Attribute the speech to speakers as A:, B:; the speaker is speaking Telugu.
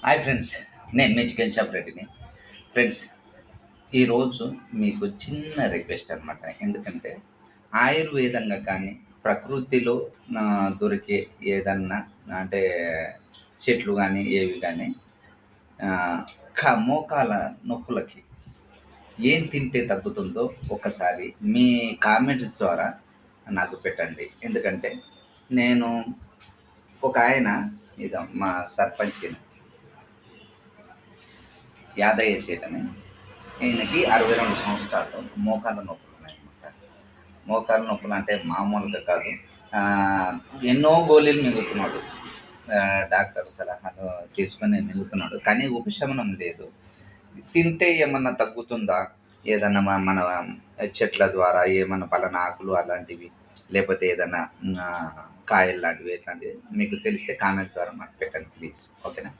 A: హాయ్ ఫ్రెండ్స్, నేను మీ చికెన్ షాప్ రెడ్డిని. ఫ్రెండ్స్, ఈరోజు మీకు చిన్న రిక్వెస్ట్ అనమాట. ఎందుకంటే ఆయుర్వేదంగా కానీ ప్రకృతిలో దొరికే ఏదన్నా అంటే చెట్లు కానీ ఏవి కానీ మోకాల నొప్పులకి ఏం తింటే తగ్గుతుందో ఒకసారి మీ కామెంట్స్ ద్వారా నాకు పెట్టండి. ఎందుకంటే నేను ఒక ఆయన మా సర్పంచ్ యాదయ్య సేటని, ఈయనకి 62 సంవత్సరాలు. మోకాళ్ళ నొప్పులు ఉన్నాయన్నమాట. మోకాళ్ళ నొప్పులు అంటే మామూలుగా కాదు. ఎన్నో గోళీలు మింగుతున్నాడు. డాక్టర్ సలహాలు తీసుకొని మింగుతున్నాడు, కానీ ఉపశమనం లేదు. తింటే ఏమన్నా తగ్గుతుందా? ఏదన్నా మన చెట్ల ద్వారా ఏమన్నా పలానా ఆకులు అలాంటివి, లేకపోతే ఏదన్నా కాయలు లాంటివి, ఎట్లాంటివి మీకు తెలిస్తే కామెంట్స్ ద్వారా మాకు పెట్టండి ప్లీజ్. ఓకేనా?